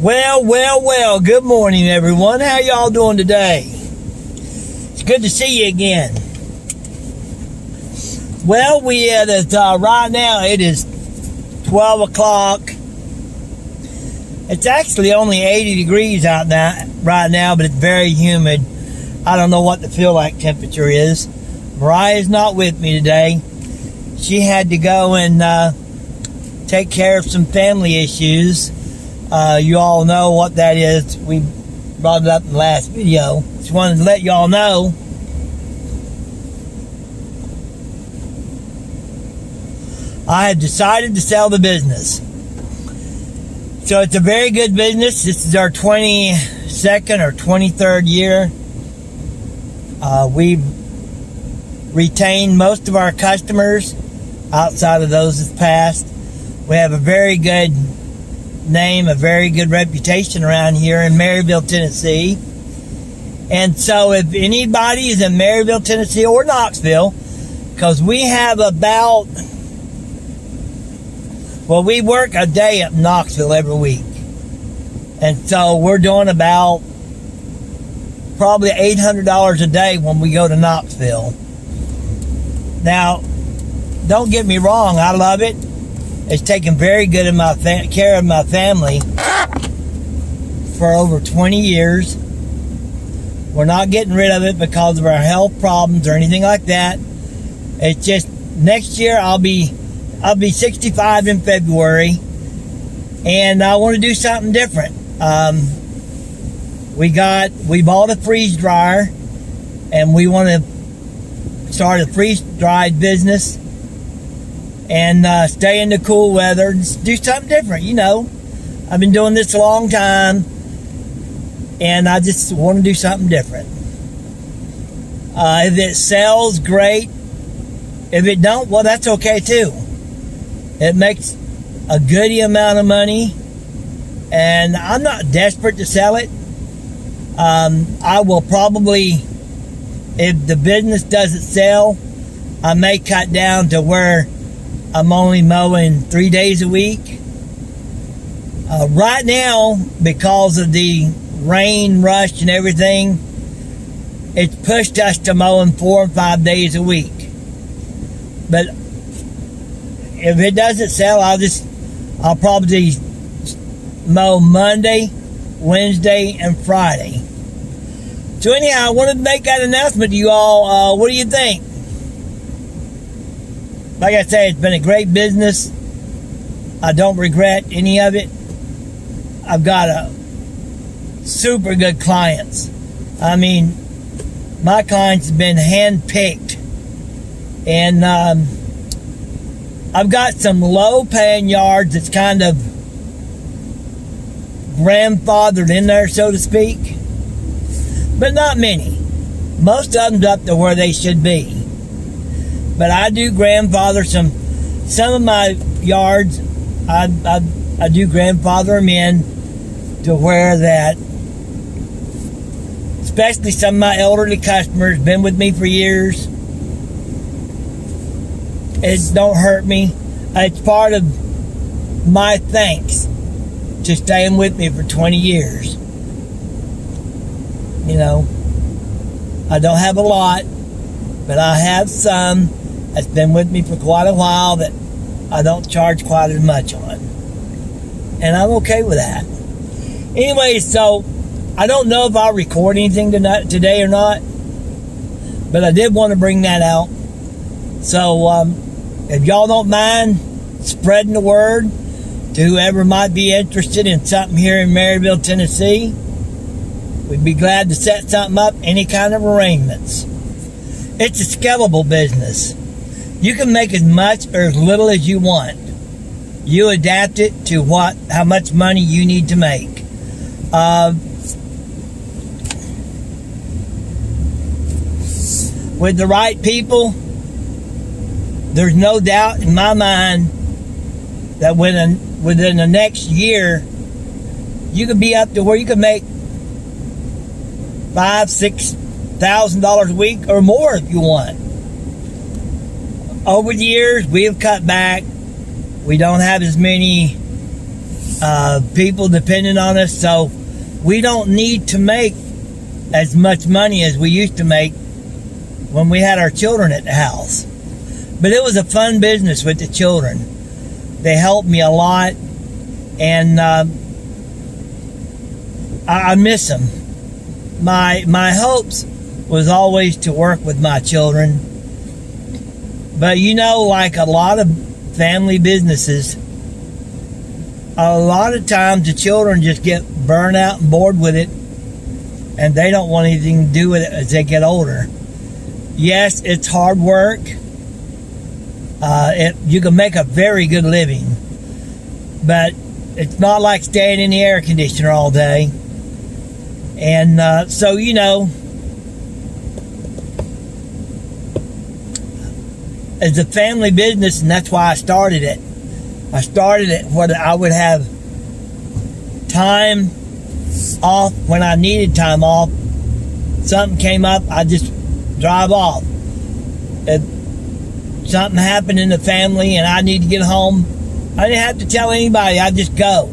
Well, good morning, everyone. How y'all doing today? It's good to see you again. Well, right now it is 12 o'clock. It's actually only 80 degrees out now, right now, but it's very humid. I don't know what the feel like temperature is. Mariah's not with me today. She had to go and take care of some family issues. You all know what that is. We brought it up in the last video. Just wanted to let y'all know. I have decided to sell the business. So it's a very good business. This is our 22nd or 23rd year. We've retained most of our customers outside of those that's passed. We have a very good name, a very good reputation around here in Maryville, Tennessee. And so if anybody is in Maryville, Tennessee or Knoxville, because we have we work a day at Knoxville every week. And so we're doing about probably $800 a day when we go to Knoxville. Now, don't get me wrong, I love it. It's taken very good care of my family for over 20 years. We're not getting rid of it because of our health problems or anything like that. It's just next year I'll be 65 in February, and I want to do something different. We bought a freeze dryer, and we want to start a freeze dried business and stay in the cool weather and do something different. You know, I've been doing this a long time, and I just want to do something different. If it sells, great. If it don't, well, that's okay too. It makes a goodie amount of money, and I'm not desperate to sell it. I will probably, if the business doesn't sell, I may cut down to where I'm only mowing 3 days a week. Right now, because of the rain rush and everything, it's pushed us to mowing 4 and 5 days a week. But if it doesn't sell, I'll probably mow Monday, Wednesday, and Friday. So anyhow, I wanted to make that announcement to you all. What do you think? Like I say, it's been a great business. I don't regret any of it. I've got a super good clients. I mean, my clients have been hand-picked. And I've got some low-paying yards that's kind of grandfathered in there, so to speak. But not many. Most of them's up to where they should be. But I do grandfather some of my yards. I do grandfather them in to where that, especially some of my elderly customers, been with me for years. It don't hurt me. It's part of my thanks to staying with me for 20 years. You know, I don't have a lot, but I have some that's been with me for quite a while that I don't charge quite as much on. And I'm okay with that. Anyway, so I don't know if I'll record anything today or not, but I did want to bring that out. So if y'all don't mind spreading the word to whoever might be interested in something here in Maryville, Tennessee, we'd be glad to set something up, any kind of arrangements. It's a scalable business. You can make as much or as little as you want. You adapt it to how much money you need to make. With the right people, there's no doubt in my mind that within the next year, you could be up to where you could make $5,000-$6,000 a week or more if you want. Over the years, we have cut back. We don't have as many people depending on us, so we don't need to make as much money as we used to make when we had our children at the house. But it was a fun business with the children. They helped me a lot, and I miss them. My hopes was always to work with my children, but like a lot of family businesses, a lot of times the children just get burned out and bored with it, and they don't want anything to do with it as they get older. Yes, it's hard work. You can make a very good living, but it's not like staying in the air conditioner all day. And so it's a family business, and that's why I started it. I started it where I would have time off when I needed time off. Something came up, I just drive off. If something happened in the family and I need to get home, I didn't have to tell anybody. I just go.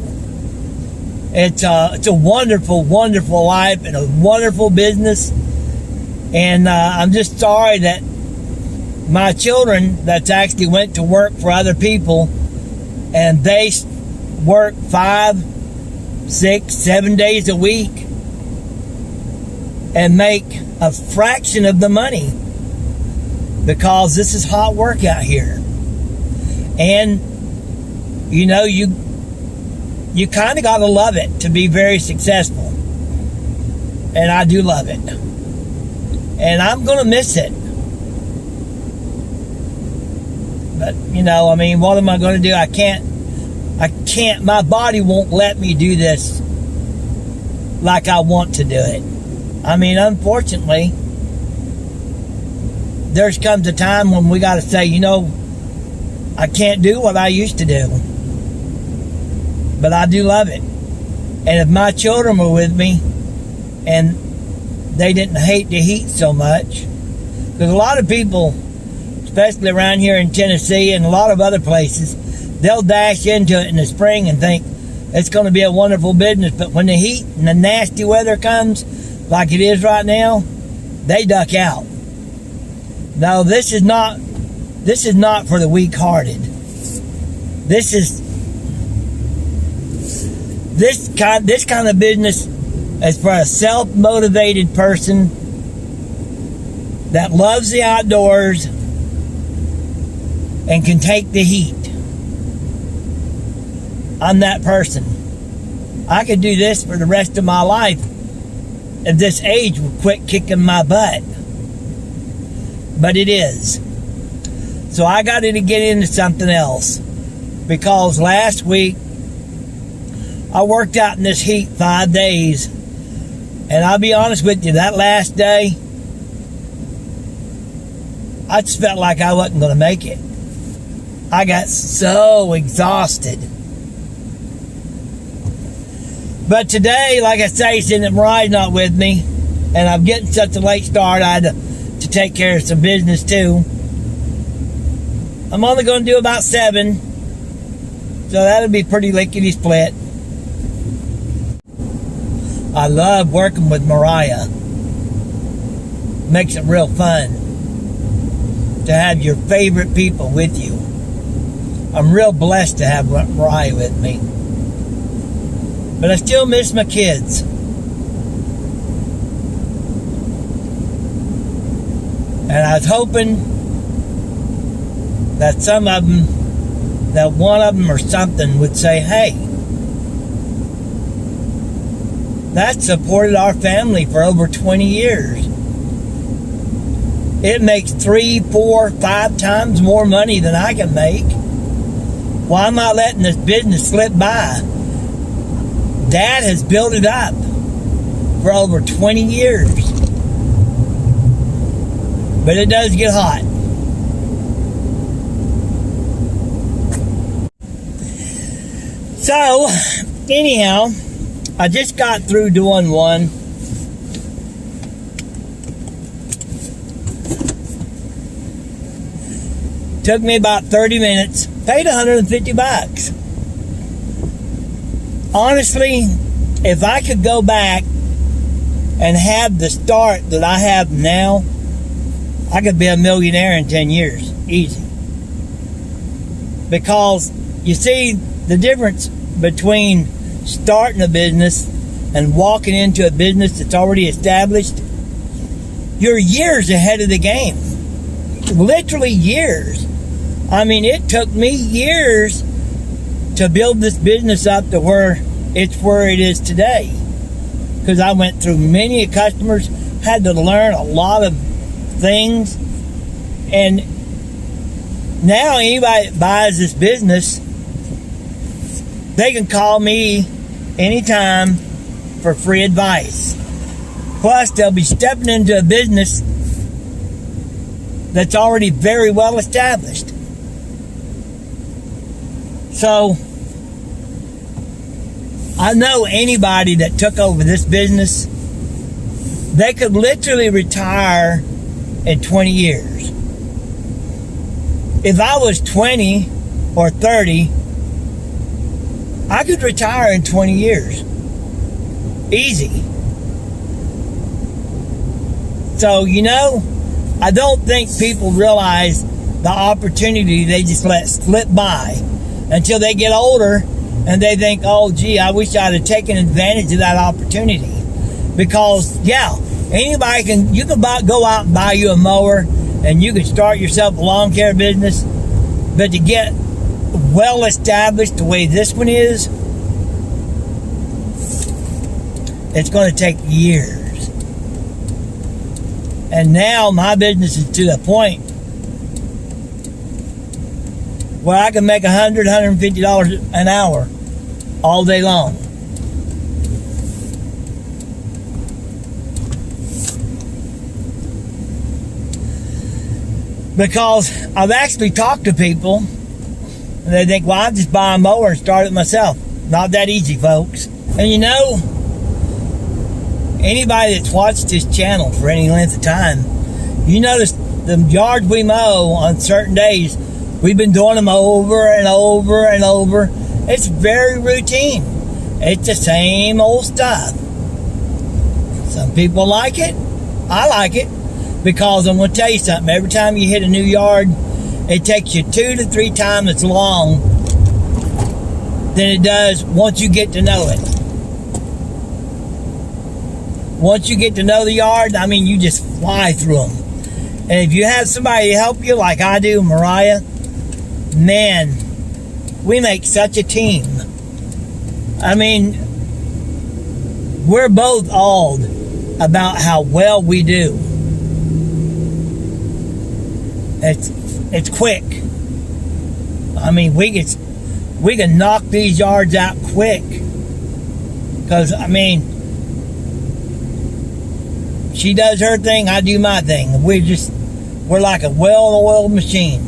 It's a wonderful, wonderful life and a wonderful business. And I'm just sorry that my children that's actually went to work for other people, and they work 5, 6, 7 days a week and make a fraction of the money, because this is hot work out here. And you kind of got to love it to be very successful, and I do love it, and I'm gonna miss it. But what am I going to do? I can't, my body won't let me do this like I want to do it. Unfortunately, there's comes a time when we got to say, I can't do what I used to do. But I do love it. And if my children were with me and they didn't hate the heat so much, because a lot of people, especially around here in Tennessee and a lot of other places, they'll dash into it in the spring and think it's going to be a wonderful business. But when the heat and the nasty weather comes, like it is right now, they duck out. No, this is not for the weak-hearted. This kind of business is for a self-motivated person that loves the outdoors and can take the heat. I'm that person. I could do this for the rest of my life if this age would quit kicking my butt. But it is. So I got to get into something else, because last week I worked out in this heat 5 days, and I'll be honest with you, that last day I just felt like I wasn't going to make it. I got so exhausted. But today, like I say, since Mariah's not with me, and I'm getting such a late start, I had to take care of some business too. I'm only going to do about 7, so that'll be pretty lickety split. I love working with Mariah. Makes it real fun to have your favorite people with you. I'm real blessed to have Mariah with me. But I still miss my kids. And I was hoping that some of them, that one of them or something would say, hey, that supported our family for over 20 years. It makes 3, 4, 5 times more money than I can make. Why am I letting this business slip by? Dad has built it up for over 20 years. But it does get hot. So, anyhow, I just got through doing one. Took me about 30 minutes. Paid $150. honestly, if I could go back and have the start that I have now, I could be a millionaire in 10 years. Easy. Because, you see, the difference between starting a business and walking into a business that's already established, you're years ahead of the game. Literally years. I mean, it took me years to build this business up to where it is today. Because I went through many customers, had to learn a lot of things, and now anybody that buys this business, they can call me anytime for free advice. Plus, they'll be stepping into a business that's already very well established. So, I know anybody that took over this business, they could literally retire in 20 years. If I was 20 or 30, I could retire in 20 years. Easy. So, I don't think people realize the opportunity they just let slip by until they get older and they think, oh, gee, I wish I'd have taken advantage of that opportunity. Because, anybody you can go out and buy you a mower and you can start yourself a lawn care business, but to get well established the way this one is, it's going to take years. And now my business is to the point where I can make $100, $150 an hour all day long. Because I've actually talked to people and they think, well, I'll just buy a mower and start it myself. Not that easy, folks. And anybody that's watched this channel for any length of time, you notice the yards we mow on certain days, we've been doing them over and over and over. It's very routine. It's the same old stuff. Some people like it. I like it. Because I'm going to tell you something. Every time you hit a new yard, it takes you 2 to 3 times as long than it does once you get to know it. Once you get to know the yard, you just fly through them. And if you have somebody to help you like I do, Mariah, man, we make such a team. We're both awed about how well we do. It's quick. We can knock these yards out quick. Because, she does her thing, I do my thing. We're like a well-oiled machine.